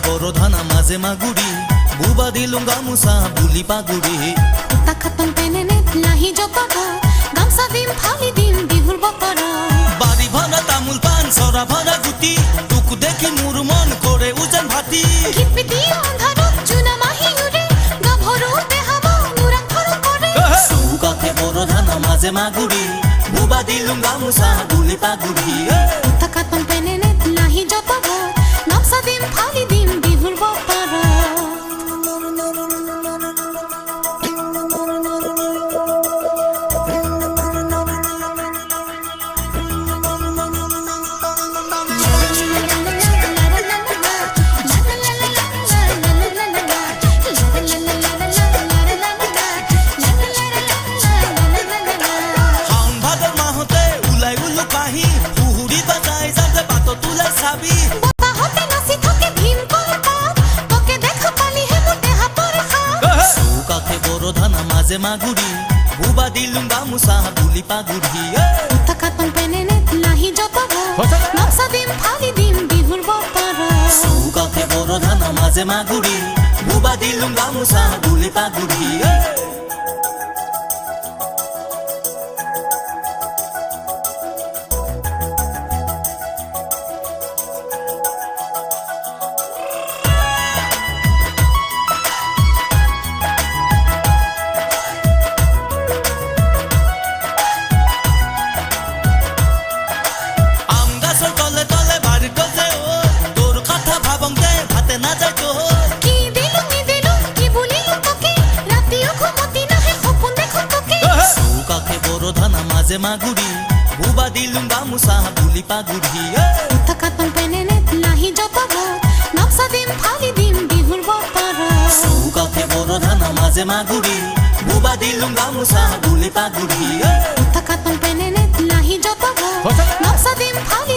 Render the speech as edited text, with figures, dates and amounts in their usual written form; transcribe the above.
বড় ধানা মাঝে মাগুড়ি বুবা দিলুম গামুসা বুলি পাগুড়ি তাকাতন পেনেনে লাহি জপব গামসা দিম ফালি দিম বিহুর বপর বাড়ি ভরা তামুল পান সরা ভরা গুটি টুকু দেখি মুর মন করে উজান ভাতি কিপিতি অন্ধার চুনা মাহি উড়ে গাভরু দেহাব নুরা ফর করে সুকাতে বড় ধানা মাঝে মাগুড়ি বুবা দিলুম গামুসা বুলি পাগুড়ি তাকাতন পেনেনে লাহি জপব গামসা দিম ফালি দিম বিহুর বপর মাঝে মাগুড়ি বুবা দিলুম গামুসা বুলি পাগুড়ি তাকাতন পেনেনে লাহি জপব গামসা দিম ফালি দিম বিহুর বপর সুকাতে বড় ধানা মাঝে মাগুড়ি বুবা দিলুম গামুসা বুলি পাগুড়ি মাঝে মাগুড়ি বুবা দিলুম গামুসা বুলি পাগুড়ি তাকাতন পেনেনে লাহি জপব গামসা দিম ফালি দিম বিহুর বপর সুকাতে বড় ধানা মাঝে মাগুড়ি বুবা দিলুম গামুসা বুলি পাগুড়ি তাকাতন পেনেনে লাহি জপব গামসা দিম ফালি